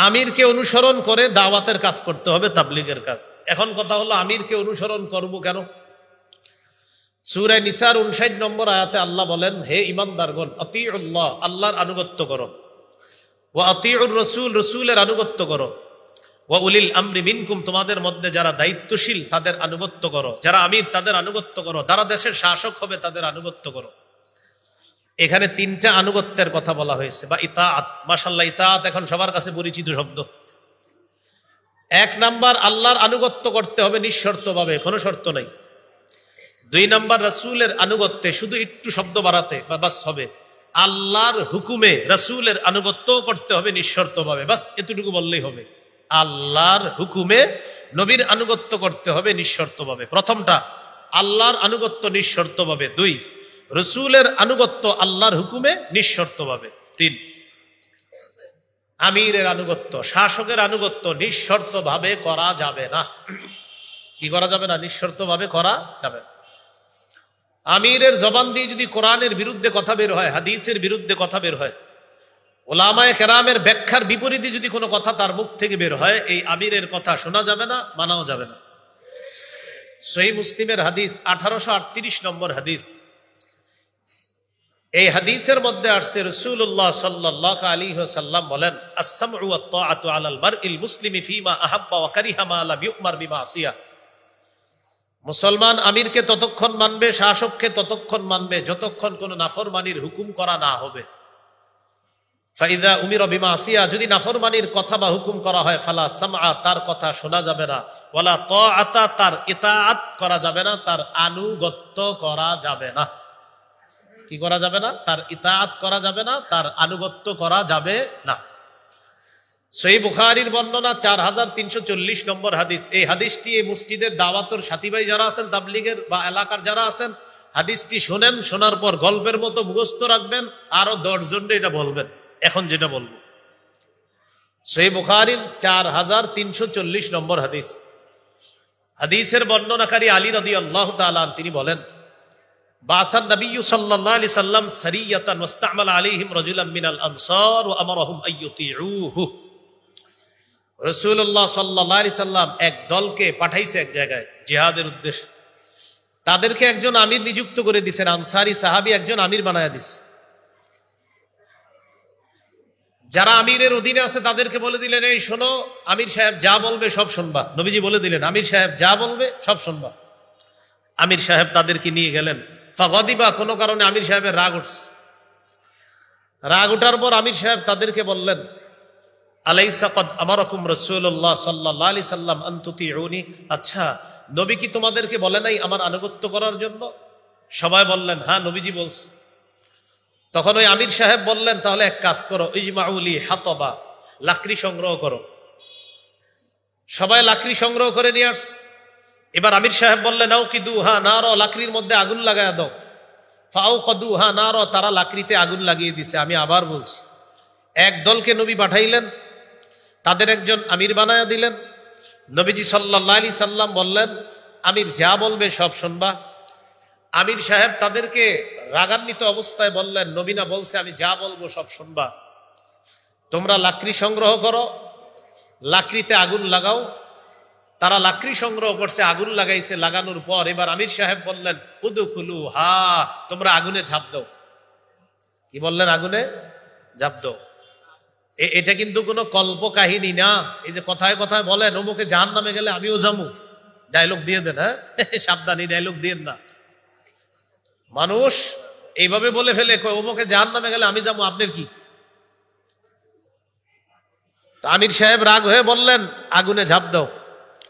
আমিরকে অনুসরণ করে দাওয়াতের কাজ করতে হবে, তাবলীগের কাজ। এখন কথা হলো আমিরকে অনুসরণ করব কেন? সূরা নিসার 59 নম্বর আয়াতে আল্লাহ বলেন, হে ঈমানদারগণ, আতিউল্লাহ, আল্লাহর আনুগত্য করো, ওয়া আতিউর রাসূল, রাসূলের আনুগত্য করো, ওয়া উলিল আমরি মিনকুম, তোমাদের মধ্যে যারা দায়িত্বশীল তাদের আনুগত্য করো, যারা আমির তাদের আনুগত্য করো, যারা দেশের শাসক হবে তাদের আনুগত্য করো। এখানে তিনটা আনুগত্যের কথা বলা হয়েছে, বা ইতাআত। মাশাআল্লাহ, ইতাআত এখন সবার কাছে পরিচিত শব্দ। এক নাম্বার, আল্লাহর আনুগত্য করতে হবে নিঃশর্তভাবে, কোনো শর্ত নাই। দুই নাম্বার, রাসূলের আনুগত্যে শুধু একটু শব্দ বাড়াতে বা বাস হবে, আল্লাহর হুকুমে রাসূলের আনুগত্য করতে হবে নিঃশর্তভাবে, বাস এতটুকু বললেই হবে। আল্লাহর হুকুমে নবীর আনুগত্য করতে হবে নিঃশর্তভাবে, প্রথমটা আল্লাহর আনুগত্য নিঃশর্তভাবে। দুই, রাসূলের আনুগত্য আল্লাহর হুকুমে নিঃশর্তভাবে। তিন, আমিরের আনুগত্য, শাসকের আনুগত্য নিঃশর্তভাবে করা যাবে না। কি করা যাবে না? নিঃশর্তভাবে করা যাবে না। আমিরের জবান দিয়ে যদি কোরআনের বিরুদ্ধে কথা বের হয়, হাদিসের বিরুদ্ধে কথা বের হয়, ওলামায়ে কেরামের ব্যাখ্যার বিপরীতে যদি কোনো কথা তার মুখ থেকে বের হয়, এই আমিরের কথা শোনা যাবে না, মানাও যাবে না। সহিহ মুসলিমের হাদিস 1838 নম্বর হাদিস। এই হাদিসের মধ্যে আসছে, রাসূলুল্লাহ সাল্লাল্লাহু আলাইহি ওয়াসাল্লাম বলেন, আস-সামউ ওয়াত তাআতু আলাল মারইল মুসলিমি ফীমা আহাব্বা ওয়া কারিহা মা লাম ইউমার বিমাসিয়া। মুসলমান আমিরকে ততক্ষণ মানবে, শাসককে ততক্ষণ মানবে যতক্ষণ কোন নাফরমানির হুকুম করা না হবে। ফাইদা উমিরা বিমাসিয়া, যদি নাফরমানির কথা বা হুকুম করা হয়, ফালা সামআ, তার কথা শোনা যাবে না, ওয়ালা তাআতা, তার ইতাআত করা যাবে না, তার আনুগত্য করা যাবে না। কি করা যাবে না? তার ইতাআত করা যাবে না, তার আনুগত্য করা যাবে না। সহিহ বুখারীর বর্ণনা 4340 নম্বর হাদিস। এই হাদিসটি এই মসজিদের দাওয়াতের সাথী ভাই যারা আছেন, তাবলীগের বা এলাকার যারা আছেন, হাদিসটি শোনেন, শোনার পর গল্পের মতো মুখস্থ রাখবেন, আরো 10 জনকে এটা বলবেন। এখন যেটা বলবো, সহিহ বুখারীর 4340 নম্বর হাদিস। হাদিসের বর্ণনাকারী আলী রাদিয়াল্লাহু তাআলা তিনি বলেন, বাআসান নবী সাল্লাল্লাহু আলাইহি সাল্লাম সারিয়াতান ওয়াস্তা'মালা আলাইহিম রাজুলান মিনাল আনসার ওয়া আমারাহুম আইয়ুতিউহু। রাসূলুল্লাহ সাল্লাল্লাহু আলাইহি সাল্লাম এক দলকে পাঠাইছে এক জায়গায় জিহাদের উদ্দেশ্যে। তাদেরকে একজন আমির নিযুক্ত করে দিয়েছেন, আনসারী সাহাবী একজন আমির বানায়া দিয়েছে। যারা আমিরের অধীনে আছে তাদেরকে বলে দিলেন, এই শোনো, আমির সাহেব যা বলবে সব শুনবা। নবীজি বলে দিলেন, আমির সাহেব যা বলবে সব শুনবা। আমির সাহেব তাদেরকে নিয়ে গেলেন। ফাগাদিবা, কোনো কারণে আমির সাহেবের রাগ উঠছে। রাগ উঠার পর আমির সাহেব তাদেরকে বললেন, আলাইসা কদ আমারাকুম রাসূলুল্লাহ সাল্লাল্লাহু আলাইহি সাল্লাম আন তুতিউনি। আচ্ছা, নবী কি তোমাদেরকে বলে নাই আমার আনুগত্য করার জন্য? সবাই বললেন, হ্যাঁ নবীজি বলছে। তখন ওই আমির সাহেব বললেন, তাহলে এক কাজ করো, ইজমাউলি হাতবা, লাকড়ি সংগ্রহ করো। সবাই লাকড়ি সংগ্রহ করে নিয়ে আস। এবার আমির সাহেব বললেন, আউকিদুহা নার, লাকড়ির মধ্যে আগুন লাগায়া দাও। ফাউকাদুহা নার, তারা লাকড়িতে আগুন লাগিয়ে দিছে। আমি আবার বলছি, এক দলকে নবী পাঠাইলেন, তাদের একজন আমির বানায়া দিলেন। নবীজি সাল্লাল্লাহু আলাইহি সাল্লাম বললেন, আমির যা বলবে সব শুনবা। আমির সাহেব তাদেরকে রাগান্বিত অবস্থায় বললেন, নবী না বলছে আমি যা বলবো সব শুনবা? তোমরা লাকড়ি সংগ্রহ করো, লাকড়িতে আগুন লাগাও। তারা লাকড়ি সংগ্রহ করছে, আগুন লাগাইছে। লাগানোর পর এবার আমির সাহেব বললেন, উদখুলু হা, তোমরা আগুনে ঝাঁপ দাও। কি বললেন? আগুনে ঝাঁপ দাও। এটা কিন্তু কোনো কল্প কাহিনী না। এই যে কথায় কথায় বলেন অমুকে জাহান্নামে গেলে আমিও যাবো, ডায়লগ দিয়ে দেন। হ্যাঁ, সাবধানী, ডায়লগ দিয়েন না। মানুষ এইভাবে বলে ফেলে, অমুকে জাহান্নামে গেলে আমি যাবো, আপনার কি? আমির সাহেব রাগ হয়ে বললেন, আগুনে ঝাঁপ দাও।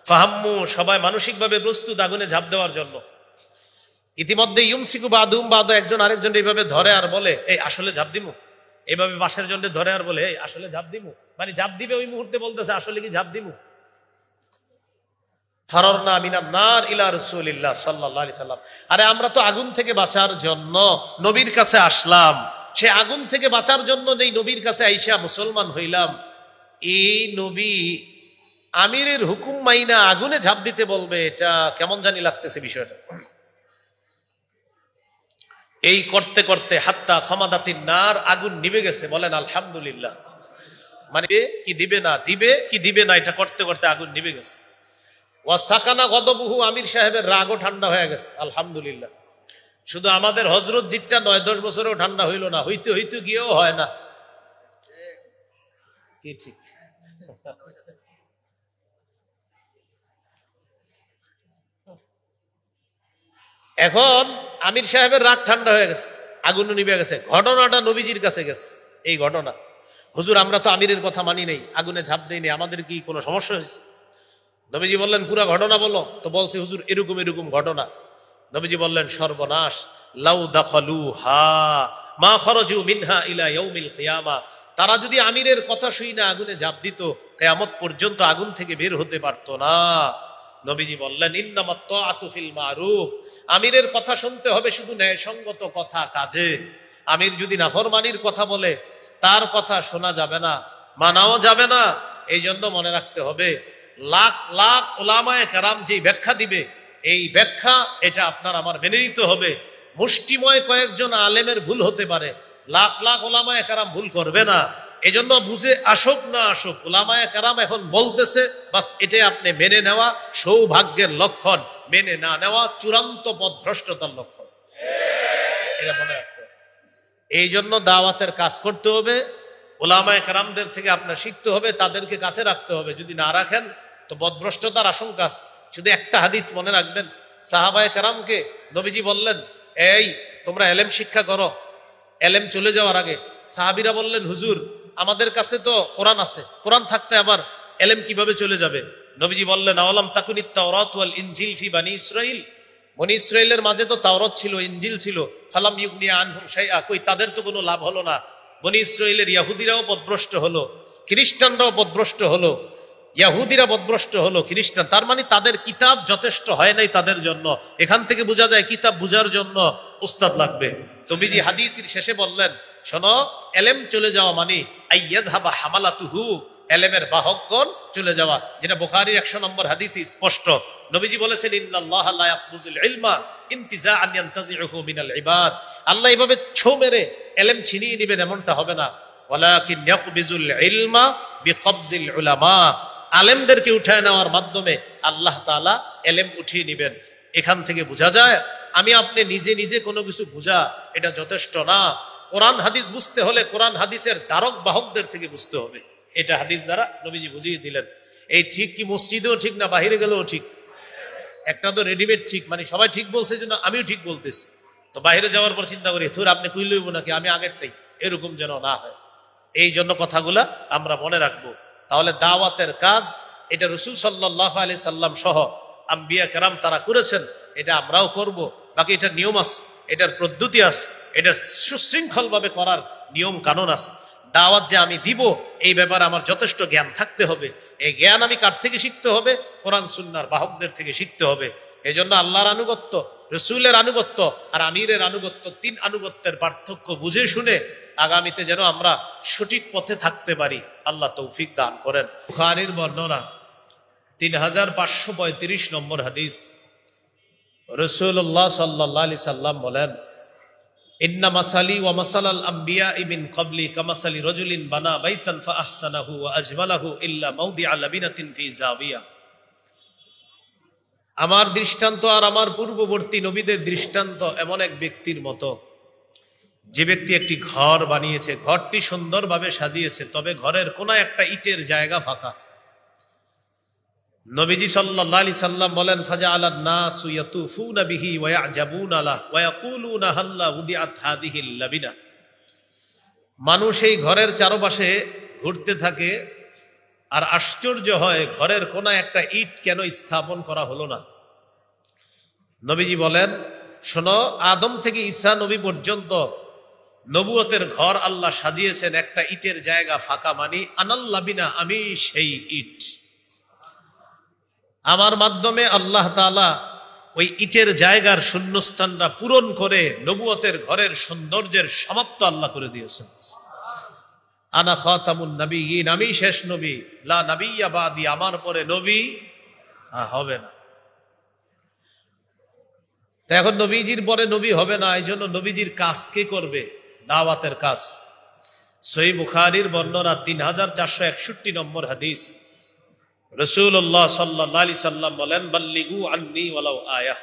ফাহাম্মু, সবাই মানসিকভাবে প্রস্তুত আগুনে ঝাঁপ দেওয়ার জন্য। ইতিমধ্যে ইউমসিকু বাদুম বাদ, একজন আরেকজন এইভাবে ধরে আর বলে, এই আসলে ঝাঁপ দিমু। এইভাবে বাসের জন্য ধরে আর বলে, এই আসলে ঝাঁপ দিমু, মানে ঝাঁপ দিবে ওই মুহূর্তে বলতেছে আসলে কি ঝাঁপ দিমু। ফারারনা মিনান নার ইলা রাসূলিল্লাহ সাল্লাল্লাহু আলাইহি সাল্লাম। আরে আমরা তো আগুন থেকে বাঁচার জন্য নবীর কাছে আসলাম, সে আগুন থেকে বাঁচার জন্য নেই নবীর কাছে আইসা মুসলমান হইলাম। এই নবী আমিরের হুকুম মাইনা আগুনে ঝাঁপ দিতে বলবে, এটা কেমন জানি লাগতেছে বিষয়টা। এই করতে করতে হাত্তা খামাদাতিন নার, আগুন নিভে গেছে। বলেন আলহামদুলিল্লাহ। মানে কি দিবে না, দিবে কি দিবে না, এটা করতে করতে আগুন নিভে গেছে। ওয়া সাকানা গদবহু, আমির সাহেবের রাগও ঠান্ডা হয়ে গেছে। আলহামদুলিল্লাহ। শুধু আমাদের হজরত জিটটা 9-10 বছরেও ঠান্ডা হইল না, হইতে হইতে গিয়েও হয় না। কি ঠিক? এখন আমির সাহেবের রাগ ঠান্ডা হয়ে গেছে, আগুন নিভে গেছে। ঘটনাটা নবীজির কাছে গেছে। এই ঘটনা, হুজুর আমরা তো আমিরের কথা মানি নাই, আগুনে ঝাঁপ দেয়নি, আমাদের কি কোনো সমস্যা হয়েছে? নবীজি বললেন পুরা ঘটনা বলো। তো বলছে হুজুর এরকম এরকম ঘটনা। নবীজি বললেন সর্বনাশ, লাউ দাখালুহা মা খরজু মিনহা ইলা ইয়াউমিল কিয়ামা, তারা যদি আমিরের কথা শুই না আগুনে ঝাঁপ দিত, কিয়ামত পর্যন্ত আগুন থেকে বের হতে পারতো না। নবীজি বললেন ইন্নামাত তাআতু ফিল মারুফ, আমিরের কথা শুনতে হবে শুধু ন্যায়সঙ্গত কথা কাজে। আমির যদি নাফরমানির কথা বলে তার কথা শোনা যাবে না, মানাও যাবে না। এই জন্য মনে রাখতে হবে, লাখ লাখ উলামায়ে কেরাম যেই ব্যাখ্যা দিবে, এই ব্যাখ্যা এটা আপনার আমার মেনে নিতে হবে। মুষ্টিময় কয়েকজন আলেমের ভুল হতে পারে, লাখ লাখ উলামায়ে কেরাম ভুল করবে না। এজন্য বুঝে আসুক না আসুক, উলামায়ে কেরাম এখন বলতেছে, বাস এটাই আপনি মেনে নেওয়া সৌভাগ্যের লক্ষণ, মেনে না নেওয়া চূড়ান্ত পথভ্রষ্টতার লক্ষণ। এটা মনে রাখতে হবে। এই জন্য দাওয়াতের কাজ করতে হবে, উলামায়ে কেরামদের থেকে আপনার শিখতে হবে, তাদেরকে কাছে রাখতে হবে। যদি না রাখেন তো পথভ্রষ্টতার আশঙ্কা আছে। শুধু একটা হাদিস মনে রাখবেন, সাহাবায়ে কেরামকে নবীজি বললেন, এই তোমরা এলেম শিক্ষা করো। এলেম চলে যাওয়ার আগে সাহাবীরা বললেন, হুজুর আমাদের কাছে তো কোরআন আছে, কোরআন থাকতে আবার এলেম কিভাবে চলে যাবে? নবীজি বললেন, আওয়ালাম তাকুনিত তাওরাত ওয়াল ইনজিল ফি বানি ইসরাইল, বনি ইসরাইলের মাঝে তো তাওরাত ছিল, ইনজিল ছিল। ফালাম ইউগনি আনহুম শাইআ, কই তাদের তো কোনো লাভ হলো না। বনি ইসরাইলের ইহুদিরাও পথভ্রষ্ট হলো, খ্রিস্টানরাও পথভ্রষ্ট হলো। ইহুদিরা পথভ্রষ্ট হলো, খ্রিস্টান, তার মানে তাদের কিতাব যথেষ্ট হয় নাই তাদের জন্য। এখান থেকে বোঝা যায় কিতাব বুঝার জন্য উস্তাদ লাগবে। নবীজি হাদিসের শেষে বললেন, শোনো, এলেম চলে যাওয়া মানে আইয়াযহাবা হামালাতুহু, এলেমের বাহকগণ চলে যাওয়া, যেটা বুখারীর 100 নম্বর হাদিসে স্পষ্ট। নবীজি বলেছেন, ইন্নাল্লাহা লা ইয়াকবুজুল ইলমা ইনতিজাআন ইয়ানতাজিউহু মিনাল ইবাদ, আল্লাহ এইভাবে ছো মেরে এলেম ছিনিয়ে নেবেন এমনটা হবে না। ওয়ালাকিন ইয়াকবিজুল ইলমা বিকবজিল উলামা, আলেমদেরকে উঠায় নেওয়ার মাধ্যমে আল্লাহ তাআলা এলেম উঠিয়ে নেবেন। এখান থেকে বোঝা যায় আমি আপনি নিজে নিজে কোনো কিছু বুঝা এটা যথেষ্ট না। কোরআন হাদিস বুঝতে হলে কোরআন হাদিসের ধারক বাহকদের থেকে বুঝতে হবে। এটা হাদিস দ্বারা নবীজি বুঝিয়ে দিলেন। এই ঠিক কি মসজিদেও ঠিক না বাহিরে গেলেও ঠিক? একটা তো রেডিমেড ঠিক, মানে সবাই ঠিক বলছে জন্য আমিও ঠিক বলতেছি। তো বাইরে যাওয়ার পর চিন্তা করি, তোর আপনি কই লইব নাকি, আমি আগেরটাই, এরকম যেন না হয়। এই জন্য কথাগুলা আমরা মনে রাখবো। তাহলে দাওয়াতের কাজ এটা রাসূল সাল্লাল্লাহু আলাইহি সাল্লাম সহ আম্বিয়া কেরাম তারা করেছেন, এটা আমরাও করব। বাকি এটার নিয়ম আছে, এটার পদ্ধতি আছে, এটা সুশৃঙ্খল ভাবে করার নিয়ম কানুন আছে। দাওয়াত যে আমি দিব এই ব্যাপারে আমার যথেষ্ট জ্ঞান থাকতে হবে। এই জ্ঞান আমি কার থেকে শিখতে হবে? কোরআন সুন্নাহর বাহকদের থেকে শিখতে হবে। এই জন্য আল্লাহর আনুগত্য, রসুলের আনুগত্য আর আমিরের আনুগত্য, 3 আনুগত্যের পার্থক্য বুঝে শুনে আগামীতে যেন আমরা সঠিক পথে থাকতে পারি। আল্লাহ তৌফিক দান করেন। বুখারীর বর্ণনা 3535 নম্বর হাদিস, রাসূলুল্লাহ সাল্লাল্লাহু আলাইহি সাল্লাম বলেন, ইন্না মাসালি ওয়া মাসালাল আমবিয়া মিন ক্বাবলি কামাসালি রাজুলিন বানা বাইতান ফাআহসানাহু ওয়া আজমালাহু ইল্লা মাওদিআ লাবিনাতিন ফি জাবিয়া, আমার দৃষ্টান্ত আর আমার পূর্ববর্তী নবীদের দৃষ্টান্ত এমন এক ব্যক্তির মতো, যে ব্যক্তি একটি ঘর বানিয়েছে, ঘরটি সুন্দরভাবে সাজিয়েছে, তবে ঘরের কোন একটা ইটের জায়গা ফাঁকা। নবীজি সাল্লাল্লাহু আলাইহি সাল্লাম বলেন, ফাজআলান নাসু ইয়াতুফুনা বিহি ওয়া ইয়াজাবুনা লাহ ওয়া ইয়াকুলুনা হাল্লা উদিআত হাযিহিল লাবিনা, মানুষ এই ঘরের চারপাশে ঘুরতে থাকে আর আশ্চর্য হয় ঘরের কোন একটা ইট কেন স্থাপন করা হলো না। নবীজি বলেন, শোনো, আদম থেকে ঈসা নবী পর্যন্ত নবুয়তের ঘর আল্লাহ সাজিয়েছেন, একটা ইটের জায়গা ফাঁকা, মানি আনাল লাবিনা, আমি সেই ইট। আমার মাধ্যমে আল্লাহ তাআলা ওই ইটের জায়গার শূন্যস্থানটা পূরণ করে নবুয়তের ঘরের সৌন্দর্যের সমাপ্ত আল্লাহ করে দিয়েছেন। আনা খাতামুন নবিয়্যিন, আমি শেষ নবী, লা নাবিয়্যা বাদি, আমার পরে নবী হবে না। তো এখন নবীজির পরে নবী হবে না, এই জন্য নবীজির কাজ কে করবে? দাওয়াতের কাজ। সহিহ বুখারীর বর্ণনা 3461 নম্বর হাদিস। রাসূলুল্লাহ সাল্লাল্লাহু আলাইহি সাল্লাম বলেন, বাল্লিগু আন্নী ওয়ালাউ আয়াহ,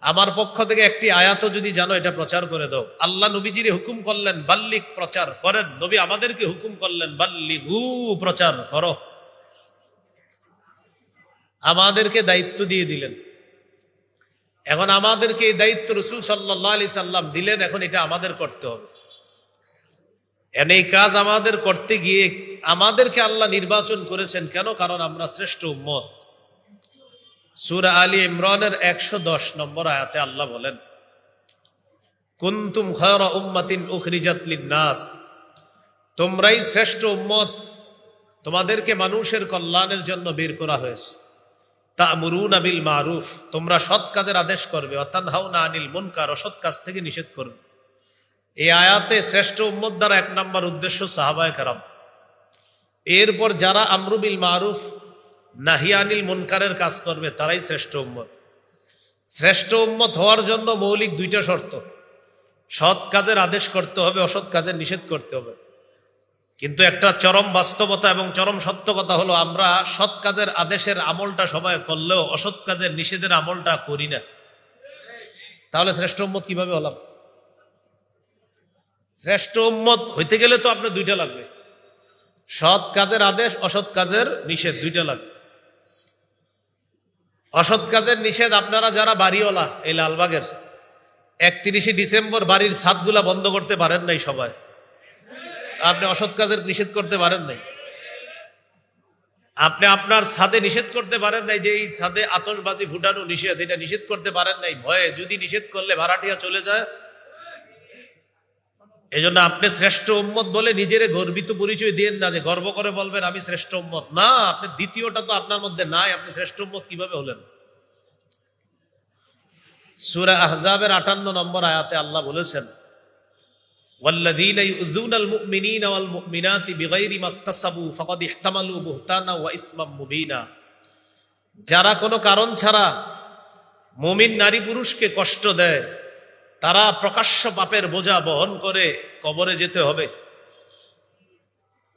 আমার পক্ষ থেকে একটি আয়াতও যদি জানো এটা প্রচার করে দাও। আল্লাহ নবীজিরে হুকুম করলেন বাল্লিগ, প্রচার করেন। নবী আমাদেরকে হুকুম করলেন বাল্লিগু, প্রচার করো। আমাদেরকে দায়িত্ব দিয়ে দিলেন। এখন আমাদেরকে এই দায়িত্ব রাসূল সাল্লাল্লাহু আলাইহি সাল্লাম দিলেন, এখন এটা আমাদের করতে হবে। এই কাজ আমাদের করতে গিয়ে আমাদেরকে আল্লাহ নির্বাচন করেছেন কেন? কারণ আমরা শ্রেষ্ঠ উম্মত। সূরা আলী ইমরানের 110 নম্বর আয়াতে আল্লাহ বলেন, কুনতুম খায়রা উম্মাতিন উখরিজাত লিন-নাস, তোমরাই শ্রেষ্ঠ উম্মত, তোমাদেরকে মানুষের কল্যাণের জন্য বের করা হয়েছে। তা'মুরুনা বিল মারুফ, তোমরা সৎ কাজের আদেশ করবে। ওয়া তানহাউনা আনিল মুনকার, অসৎ কাজ থেকে নিষেধ করবে। এই আয়াতে শ্রেষ্ঠ উম্মত দ্বারা 1 নম্বর উদ্দেশ্য সাহাবায়ে কেরাম। এরপর যারা আমরু বিল মারুফ নাহি আনিল মুনকারের কাজ করবে তারাই শ্রেষ্ঠ উম্মত। শ্রেষ্ঠ উম্মত হওয়ার জন্য মৌলিক 2টা শর্ত, সৎ কাজের আদেশ করতে হবে, অসৎ কাজের নিষেধ করতে হবে। কিন্তু একটা চরম বাস্তবতা এবং চরম সত্য কথা হলো, আমরা সৎ কাজের আদেশের আমলটা সবাই করলেও অসৎ কাজের নিষেধের আমলটা করি না। তাহলে শ্রেষ্ঠ উম্মত কিভাবে হলাম? শ্রেষ্ঠ উম্মত হইতে গেলে তো আপনার 2টা লাগবে, সৎ কাজের আদেশ, অসৎ কাজের নিষেধ, 2টা লাগবে। অসৎ কাজের নিষেধ, আপনারা যারা বাড়িওয়ালা এই লালবাগের 31শে ডিসেম্বর বাড়ির ছাদগুলা বন্ধ করতে পারেন নাই সবাই, আপনি অসৎ কাজের নিষেধ করতে পারেন নাই। আপনি আপনার ছাদে নিষেধ করতে পারেন নাই যে এই ছাদে আতশবাজি ফুটানো নিষেধ, এটা নিষেধ করতে পারেন নাই ভয়ে, যদি নিষেধ করলে ভাড়াটিয়া চলে যায়। এই জন্য আপনি শ্রেষ্ঠ উম্মত বলে নিজেরে গর্বিত পরিচয় দিয়েন না, যে গর্ব করে বলবেন আমি শ্রেষ্ঠ উম্মত। না, আপনি দ্বিতীয়টা তো আপনার মধ্যে নাই, আপনি শ্রেষ্ঠ উম্মত কিভাবে হলেন? সূরা আহজাবের 58 নম্বর আয়াতে আল্লাহ বলেছেন, ওয়াল্লাযীনা ইউযুনাল মুমিনিনা ওয়াল মুমিনাতি বিগাইরি মাকতাসাবু ফাকাদ ইহতামালু বুহতানা ওয়া ইসমান মুবিনা, যারা কোনো কারণ ছাড়া মুমিন নারী পুরুষকে কষ্ট দেয় তারা প্রকাশ্য পাপের বোঝা বহন করে কবরে যেতে হবে।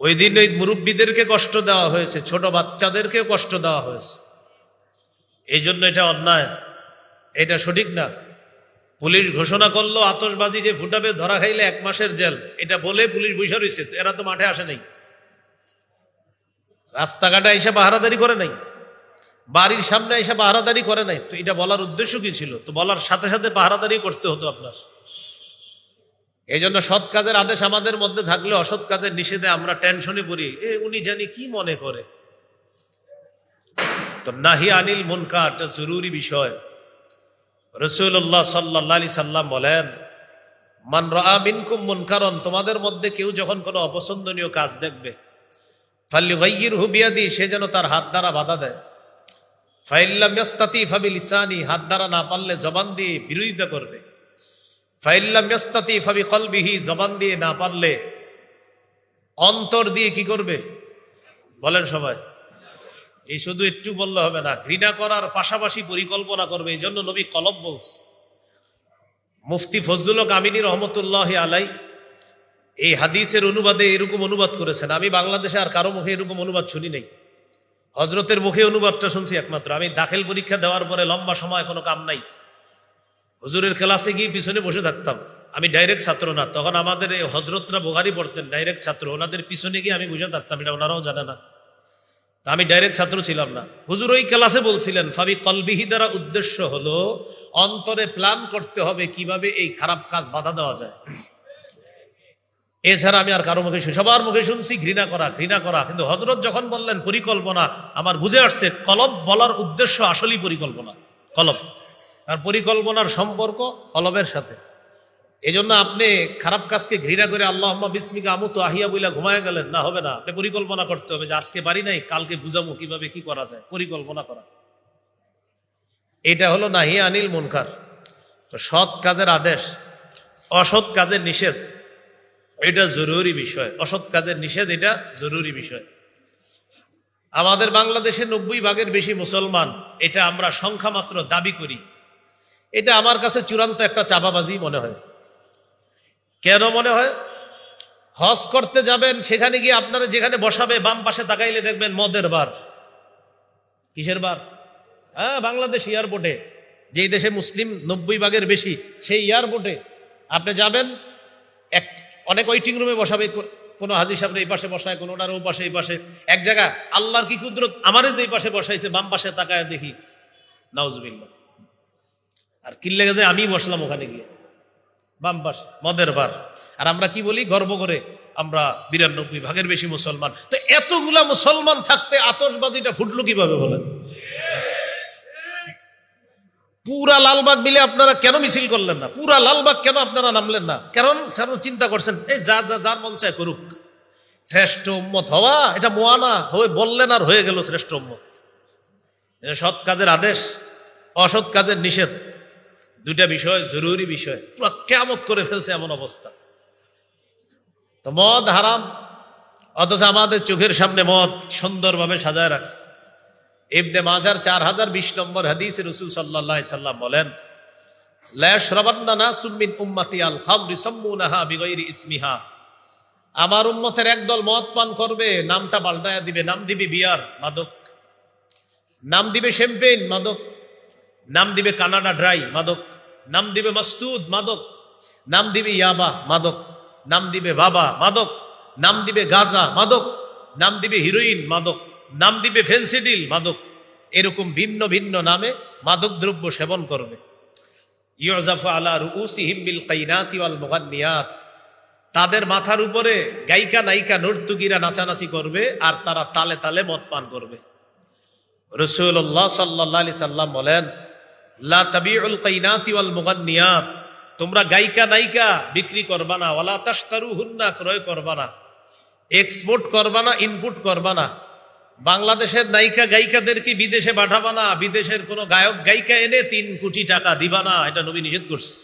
ওই দিন ওই মুরব্বীদেরকে কষ্ট দেওয়া হয়েছে, ছোট বাচ্চাদেরকেও কষ্ট দেওয়া হয়েছে। এই জন্য এটা অন্যায়, এটা সঠিক না। পুলিশ ঘোষণা করলো আতশবাজি যে ফুটাবে ধরা খাইলে 1 মাসের জেল, এটা বলে পুলিশ বসে রয়েছে, এরা তো মাঠে আসে নাই, রাস্তাঘাটে এসে পাহারাদারি করে নাই, বাড়ির সামনে এসে পাহারাদারি করে নাই। তো এটা বলার উদ্দেশ্য কি ছিল? তো বলার সাথে সাথে পাহারাদারি করতে হতো আপনার। এই জন্য সৎ কাজের আদেশ আমাদের মধ্যে থাকলে অসৎ কাজের নিষেধে আমরা টেনশনে পড়ি, উনি জানি কি মনে করে। তো নাহি আনিল মুনকার এটা জরুরি বিষয়। রাসূলুল্লাহ সাল্লাল্লাহু আলাইহি সাল্লাম বলেন, মান রাআ মিনকুম মুনকারন, তোমাদের মধ্যে কেউ যখন কোনো অপছন্দনীয় কাজ দেখবে, ফালইগাইয়িরহু বিয়াদি, সে যেন তার হাত দ্বারা বাধা দেয়। ফাইল্লাম ইয়াস্তাতি ফাবিলিসানি, হাত দ্বারা না পারলে জবান দিয়ে বিরোধিতা করবে। ফাইল্লাম ইয়াস্তাতি ফাবিকলবিহি, জবান দিয়ে না পারলে অন্তর দিয়ে কি করবে? বলেন সবাই। এই শুধু একটু বললে হবে না, ঘৃণা করার পাশাপাশি পরিকল্পনা করবে। এই জন্য নবী কলব বলছে। মুফতি ফজলুল হক আমিনী রহমতুল্লাহ আলাই এই হাদিসের অনুবাদে এরকম অনুবাদ করেছেন। আমি বাংলাদেশে আর কারো মুখে এরকম অনুবাদ শুনি নাই, হজরতের মুখে অনুবাদটা শুনছি একমাত্র। আমি দাখিল পরীক্ষা দেওয়ার পরে লম্বা সময় কোনো কাম নাই, হুজুরের ক্লাসে গিয়ে পিছনে বসে থাকতাম। আমি ডাইরেক্ট ছাত্র না, তখন আমাদের এই হজরতরা বুখারী পড়তেন, ডাইরেক্ট ছাত্র, ওনাদের পিছনে গিয়ে আমি বসে থাকতাম, এটা ওনারাও জানে না। তা আমি ডাইরেক্ট ছাত্র ছিলাম না। হুজুর ওই ক্লাসে বলছিলেন ফাবি কলবিহি দ্বারা উদ্দেশ্য হলো অন্তরে প্ল্যান করতে হবে কিভাবে এই খারাপ কাজ বাধা দেওয়া যায়। এছাড়া আমি আর কারো মুখে, সবার মুখে শুনছি ঘৃণা করা ঘৃণা করা, কিন্তু হজরত যখন বললেন পরিকল্পনা, আমার বুঝে আসছে কলব বলার উদ্দেশ্য আসলেই পরিকল্পনা, কলব। আর পরিকল্পনার সম্পর্ক কলবের সাথে। এই জন্য আপনি খারাপ কাজকে ঘৃণা করে আল্লাহুম্মা বিসমিকা আমুতু আহিয়া বইলা ঘুমায় গেলেন, না, হবে না। আপনি পরিকল্পনা করতে হবে যে আজকে পারি নাই, কালকে বুঝাবো কিভাবে কি করা যায়, পরিকল্পনা করা। এটা হলো নাহি আনিল মুনকার। তো সৎ কাজের আদেশ, অসৎ কাজের নিষেধ, এটা জরুরি বিষয়। অসৎ কাজের নিষেধ এটা জরুরি বিষয়। আমাদের বাংলাদেশে 90% বেশি মুসলমান, এটা আমরা সংখ্যা মাত্র দাবি করি। এটা আমার কাছে চূড়ান্ত একটা চাপাবাজি মনে হয়। কেন মনে হয়? হজ করতে যাবেন, সেখানে গিয়ে আপনারা যেখানে বসাবে বাম পাশে তাকাইলে দেখবেন মদের বার। কিসের বার? হ্যাঁ, বাংলাদেশ এয়ারপোর্টে, যেই দেশে মুসলিম 90% বেশি, সেই এয়ারপোর্টে আপনি যাবেন, অনেক ওয়েটিং রুমে বসাবে, কোনো হাজি সাহেব এই পাশে বসায়, কোনোটার ও পাশে এই পাশে। এক জায়গা আল্লাহর কি কুদরত, আমারে যে পাশে বসাইছে বাম পাশে তাকায় দেখি, নাউজুবিল্লাহ। আর কিল্লে গেছে আমি বসলাম ওখানে গিয়ে বাম পাশে, মদের বার। আর আমরা কি বলি গর্ব করে, আমরা 92% বেশি মুসলমান। তো এতগুলা মুসলমান থাকতে আতশবাজিটা ফুটলো কিভাবে বলেন? পুরা লালবাগ মিলে আপনারা কেন মিছিল করলেন না? পুরা লালবাগ কেন আপনারা নামলেন না? কারণ চিন্তা করছেন এই যার মন চায় করুক, শ্রেষ্ঠ উম্মত হওয়া এটা মোয়ানা হয়ে বললেন আর হয়ে গেল শ্রেষ্ঠ উম্মত। সৎ কাজের আদেশ, অসৎ কাজের নিষেধ, দুইটা বিষয় জরুরি বিষয়, পুরো কিয়ামত করে ফেলছে এমন অবস্থা। তো মদ হারাম, অথচ আমাদের চোখের সামনে মদ সুন্দরভাবে সাজায় রাখছে। ইবনে মাজার 4020 নম্বর হাদিসে রাসূল সাল্লাল্লাহু আলাইহি সাল্লাম বলেন, লা ইয়াশরাবান্না নাসুম মিন উম্মতি আল খামর ইসাম্মুনাহা বিগাইরি ইসমিহা। আমার উম্মতের একদল মদ পান করবে, নামটা পাল্টায়া দিবে, নাম দিবে বিয়ার, মাদক, নাম দিবে শ্যাম্পেন, মাদক, নাম দিবে কানাডা ড্রাই, মাদক, নাম দিবে মাস্তুদ, মাদক, নাম দিবে ইয়াবা, মাদক, নাম দিবে বাবা, মাদক, নাম দিবে গাঁজা, মাদক, নাম দিবে হিরোইন, মাদক, নাম দিবে ফেন্সিডিল, মাদক। এরকম ভিন্ন ভিন্ন নামে মাদক দ্রব্য সেবন করবে। ইউজাফু আলা রুউসিহিম বিল কাইনাতি ওয়াল মুগান্নিয়াত। তাদের মাথার উপরে গায়িকা নায়িকা নর্তকীরা নাচানাচি করবে, আর তারা তালে তালে মদ পান করবে। রাসূলুল্লাহ সাল্লাল্লাহু আলাইহি সাল্লাম বলেন, লা তাবিউল কাইনাতি ওয়াল মুগান্নিয়াত। তোমরা গায়িকা নায়িকা বিক্রি করবা না, ওয়ালা তাশতারুহুন্না, ক্রয় করবা না, এক্সপোর্ট করবা না, ইনপুট করবা না। বাংলাদেশের নায়িকা গায়িকাদেরকে বিদেশে পাঠাবা না, বিদেশের কোন গায়ক গায়িকা এনে 3 কোটি টাকা দিবা না, এটা নবী নিষেধ করছে।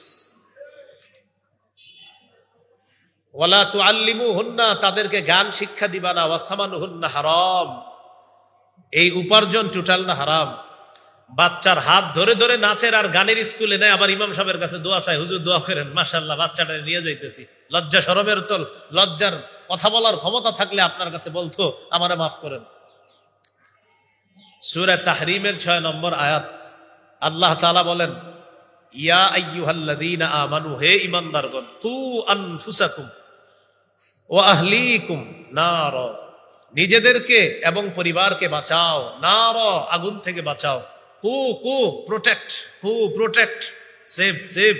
ওয়ালা তুআল্লিমুহুন্না, তাদেরকে গান শিক্ষা দিবা না, ওয়াসামানুহুন্না হারাম, এই উপার্জন টোটাল না হারাম। বাচ্চার হাত ধরে ধরে নাচের আর গানের স্কুলে নেয়, আবার ইমাম সাহেবের কাছে দোয়া চাই, হুজুর দোয়া করেন, মাশাআল্লাহ বাচ্চাটা নিয়ে যাইতেছি। লজ্জা শরমের তো, লজ্জার কথা বলার ক্ষমতা থাকলে আপনার কাছে বলতো আমারে মাফ করেন। সূরা তাহরিমের 6 নম্বর আয়াত, আল্লাহ তাআলা বলেন, ইয়া আইয়ুহাল্লাযীনা আমানু, হে ঈমানদারগণ, কু আনফুসাকুম ওয়া আহলিকুম নার, নিজেদেরকে এবং পরিবারকে বাঁচাও, নার, আগুন থেকে বাঁচাও। প্রোটেক্ট, সেভ,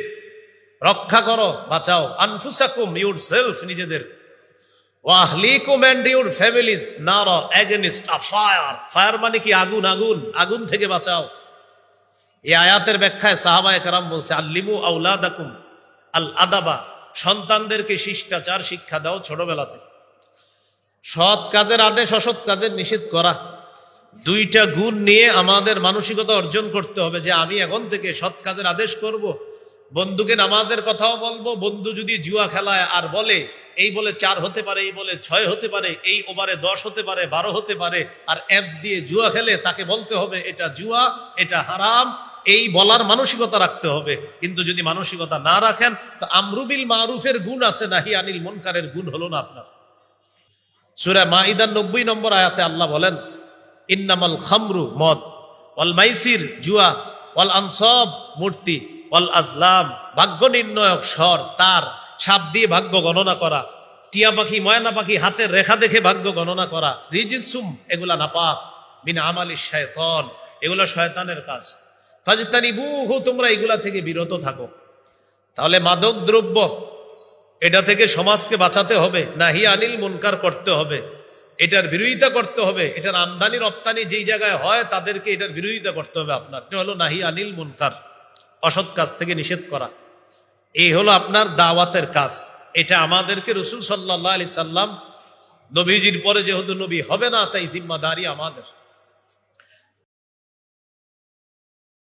রক্ষা করো, বাঁচাও। আনফুসাকুম, ইউরসেলফ, নিজেদের। ওয়া আহলিকুম, এন্ড ইউর ফ্যামিলিজ, নার, এগেইনস্ট আ ফায়ার মানে কি? আগুন থেকে বাঁচাও। এই আয়াতের ব্যাখ্যায় সাহাবায়ে কেরাম বলছে, আল্লিমু আওলাদাকুম আল আদাবা, সন্তানদেরকে শিষ্টাচার শিক্ষা দাও ছোটবেলা থেকে। সৎ কাজের আদেশ, অসৎ কাজের নিষেধ করা, দুইটা গুণ নিয়ে আমাদের মানসিকতা অর্জন করতে হবে যে আমি এখন থেকে সৎ কাজের আদেশ করব, বন্ধুকে নামাজের কথাও বলবো। বন্ধু যদি জুয়া খেলায় আর বলে, এই বলে 4 হতে পারে, এই বলে 6 হতে পারে, এই ওভারে 10 হতে পারে, 12 হতে পারে, আর অ্যাপস দিয়ে জুয়া খেলে, তাকে বলতে হবে এটা জুয়া, এটা হারাম, এই বলার মানসিকতা রাখতে হবে। কিন্তু যদি মানসিকতা না রাখেন, তো আমরু বিল মারুফের গুণ আছে, নাহি আনিল মুনকারের গুণ হলো না আপনার। সূরা মাইদার 90 নম্বর আয়াতে আল্লাহ বলেন, ইন্নামাল খামরু, মদ, ওয়াল মাইসির, জুয়া, ওয়াল আনসাব, মূর্তি, ওয়াল আজলাম, ভাগ্য নির্ণয়ক স্বর, তার, সাপ দিয়ে ভাগ্য গণনা করা, টিয়া পাখি, ময়না পাখি হাতের রেখা দেখে ভাগ্য গণনা করা, রিজিসুম, এগুলা নাপাক, মিন আমালিশ শায়তান, এগুলা শয়তানের কাজ। ফাজতানিবুহু, তোমরা এগুলা থেকে বিরত থাকো। তাহলে মাদক দ্রব্য, এটা থেকে সমাজকে বাঁচাতে হবে, নাহি আনিল মুনকার করতে হবে, এটার বিরোধিতা করতে হবে। এটার আমদানি রপ্তানি যেই জায়গায় হয় তাদেরকে এটার বিরোধিতা করতে হবে আপনার। এটা হলো নাহি আনিল মুনকার, অসৎ কাজ থেকে নিষেধ করা। এই হলো আপনার দাওয়াতের কাজ। এটা আমাদেরকে রাসূল সাল্লাল্লাহু আলাইহি সাল্লাম, নবীজির পরে যেহেতু নবী হবে না, তাই জিম্মাদারি আমাদের।